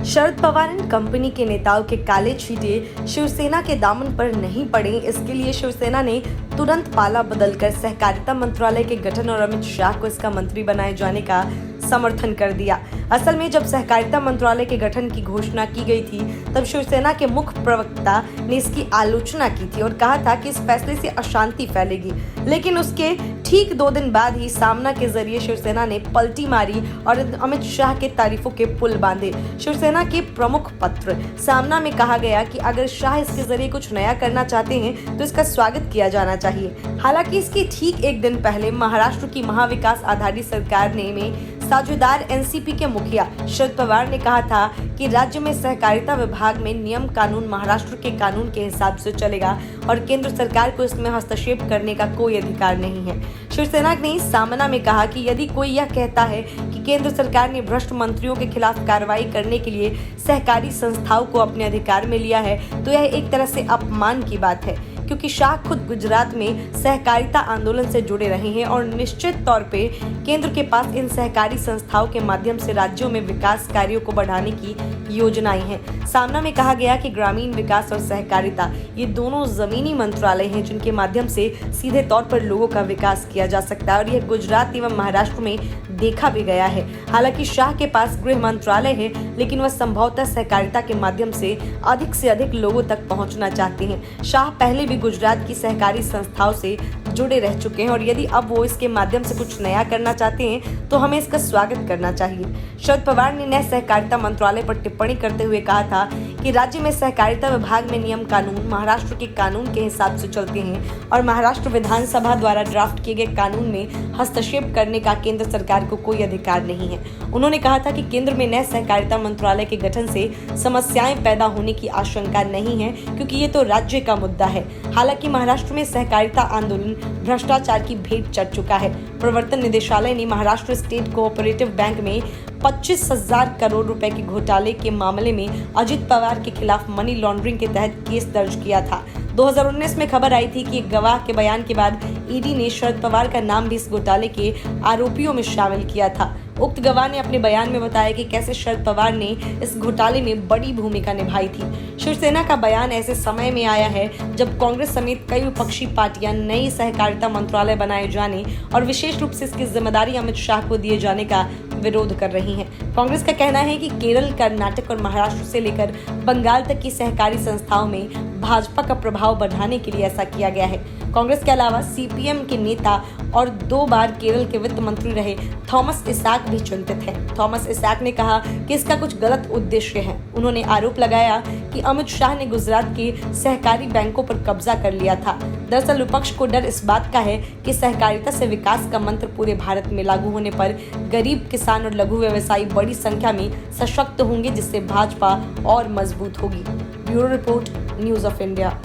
Sharad Pawar and company के नेताओं के काले छींटे शिवसेना के दामन पर नहीं पड़े, इसके लिए शिवसेना ने तुरंत पाला बदलकर सहकारिता मंत्रालय के गठन और अमित शाह को इसका मंत्री बनाए जाने का समर्थन कर दिया। असल में जब सहकारिता मंत्रालय के गठन की घोषणा की गई थी तब शिवसेना के मुख्य प्रवक्ता ने इसकी आलोचना की थी और कहा था कि इस फैसले से अशांति फैलेगी, लेकिन उसके ठीक 2 दिन बाद ही सामना के जरिए शिवसेना ने पलटी मारी और अमित शाह के तारीफों के पुल बांधे। शिवसेना के प्रमुख पत्र सामना में कहा गया कि अगर शाह इसके जरिए कुछ नया करना चाहते हैं तो इसका स्वागत किया जाना चाहिए। हालांकि इसके ठीक 1 दिन पहले महाराष्ट्र की महाविकास आघाड़ी सरकार ने में साझेदार एनसीपी के मुखिया शरद पवार ने कहा था कि राज्य में सहकारिता विभाग में नियम कानून महाराष्ट्र के कानून के हिसाब से चलेगा और केंद्र सरकार को इसमें हस्तक्षेप करने का कोई अधिकार नहीं है। शिवसेना ने सामना में कहा कि यदि कोई यह कहता है कि केंद्र सरकार ने भ्रष्ट मंत्रियों के खिलाफ कार्रवाई करने के लिए सहकारी संस्थाओं को अपने अधिकार में लिया है तो यह एक तरह से अपमान की बात है, क्योंकि शाह खुद गुजरात में सहकारिता आंदोलन से जुड़े रहे हैं और निश्चित तौर पे केंद्र के पास इन सहकारी संस्थाओं के माध्यम से राज्यों में विकास कार्यों को बढ़ाने की योजनाएं हैं। सामना में कहा गया कि ग्रामीण विकास और सहकारिता ये दोनों जमीनी मंत्रालय हैं जिनके माध्यम से सीधे तौर पर लोगों का विकास किया जा सकता है और यह गुजरात एवं महाराष्ट्र में देखा भी गया है। हालांकि शाह के पास गृह मंत्रालय है, लेकिन वह संभवतः सहकारिता के माध्यम से अधिक लोगों तक पहुंचना चाहते हैं। शाह पहले भी गुजरात की सहकारी संस्थाओं से जुड़े रह चुके हैं और यदि अब वो इसके माध्यम से कुछ नया करना चाहते हैं तो हमें इसका स्वागत करना चाहिए। शरद पवार ने नए सहकारिता मंत्रालय पर टिप्पणी करते हुए कहा था कि राज्य में सहकारिता विभाग में नियम कानून महाराष्ट्र के कानून के हिसाब से चलते हैं और महाराष्ट्र विधानसभा द्वारा ड्राफ्ट किए गए कानून में हस्तक्षेप करने का केंद्र सरकार को कोई अधिकार नहीं है। उन्होंने कहा था कि केंद्र में नए सहकारिता मंत्रालय के गठन से समस्याएं पैदा होने की आशंका नहीं है, क्योंकि ये तो राज्य का मुद्दा है। हालांकि महाराष्ट्र में सहकारिता आंदोलन भ्रष्टाचार की भेंट चढ़ चुका है। प्रवर्तन निदेशालय ने महाराष्ट्र स्टेट कोऑपरेटिव बैंक में 25,000 करोड़ रुपए के घोटाले के मामले में अजित पवार के खिलाफ मनी लॉन्ड्रिंग के तहत केस दर्ज किया था। 2019 में खबर आई थी कि एक गवाह के बयान के बाद ईडी ने शरद पवार का नाम भी इस घोटाले के आरोपियों में शामिल किया था। उक्त गवाह ने अपने बयान में बताया कि कैसे शरद पवार ने इस घोटाले में बड़ी भूमिका निभाई थी। शिवसेना का बयान ऐसे समय में आया है जब कांग्रेस समेत कई विपक्षी पार्टियां नई सहकारिता मंत्रालय बनाए जाने और विशेष रूप से इसकी जिम्मेदारी अमित शाह को दिए जाने का विरोध कर रही हैं। कांग्रेस का कहना है कि केरल, कर्नाटक और महाराष्ट्र से लेकर बंगाल तक की सहकारी संस्थाओं में भाजपा का प्रभाव बढ़ाने के लिए ऐसा किया गया है। कांग्रेस के अलावा सीपीएम के नेता और 2 बार केरल के वित्त मंत्री रहे थॉमस इसाक भी चिंतित हैं। थॉमस इसाक ने कहा कि इसका कुछ गलत उद्देश्य है। उन्होंने आरोप लगाया कि अमित शाह ने गुजरात के सहकारी बैंकों पर कब्जा कर लिया था। दरअसल विपक्ष को डर इस बात का है कि सहकारिता से विकास का मंत्र पूरे भारत में लागू होने पर गरीब किसान और लघु व्यवसायी बड़ी संख्या में सशक्त होंगे, जिससे भाजपा और मजबूत होगी। Bureau report, news of India.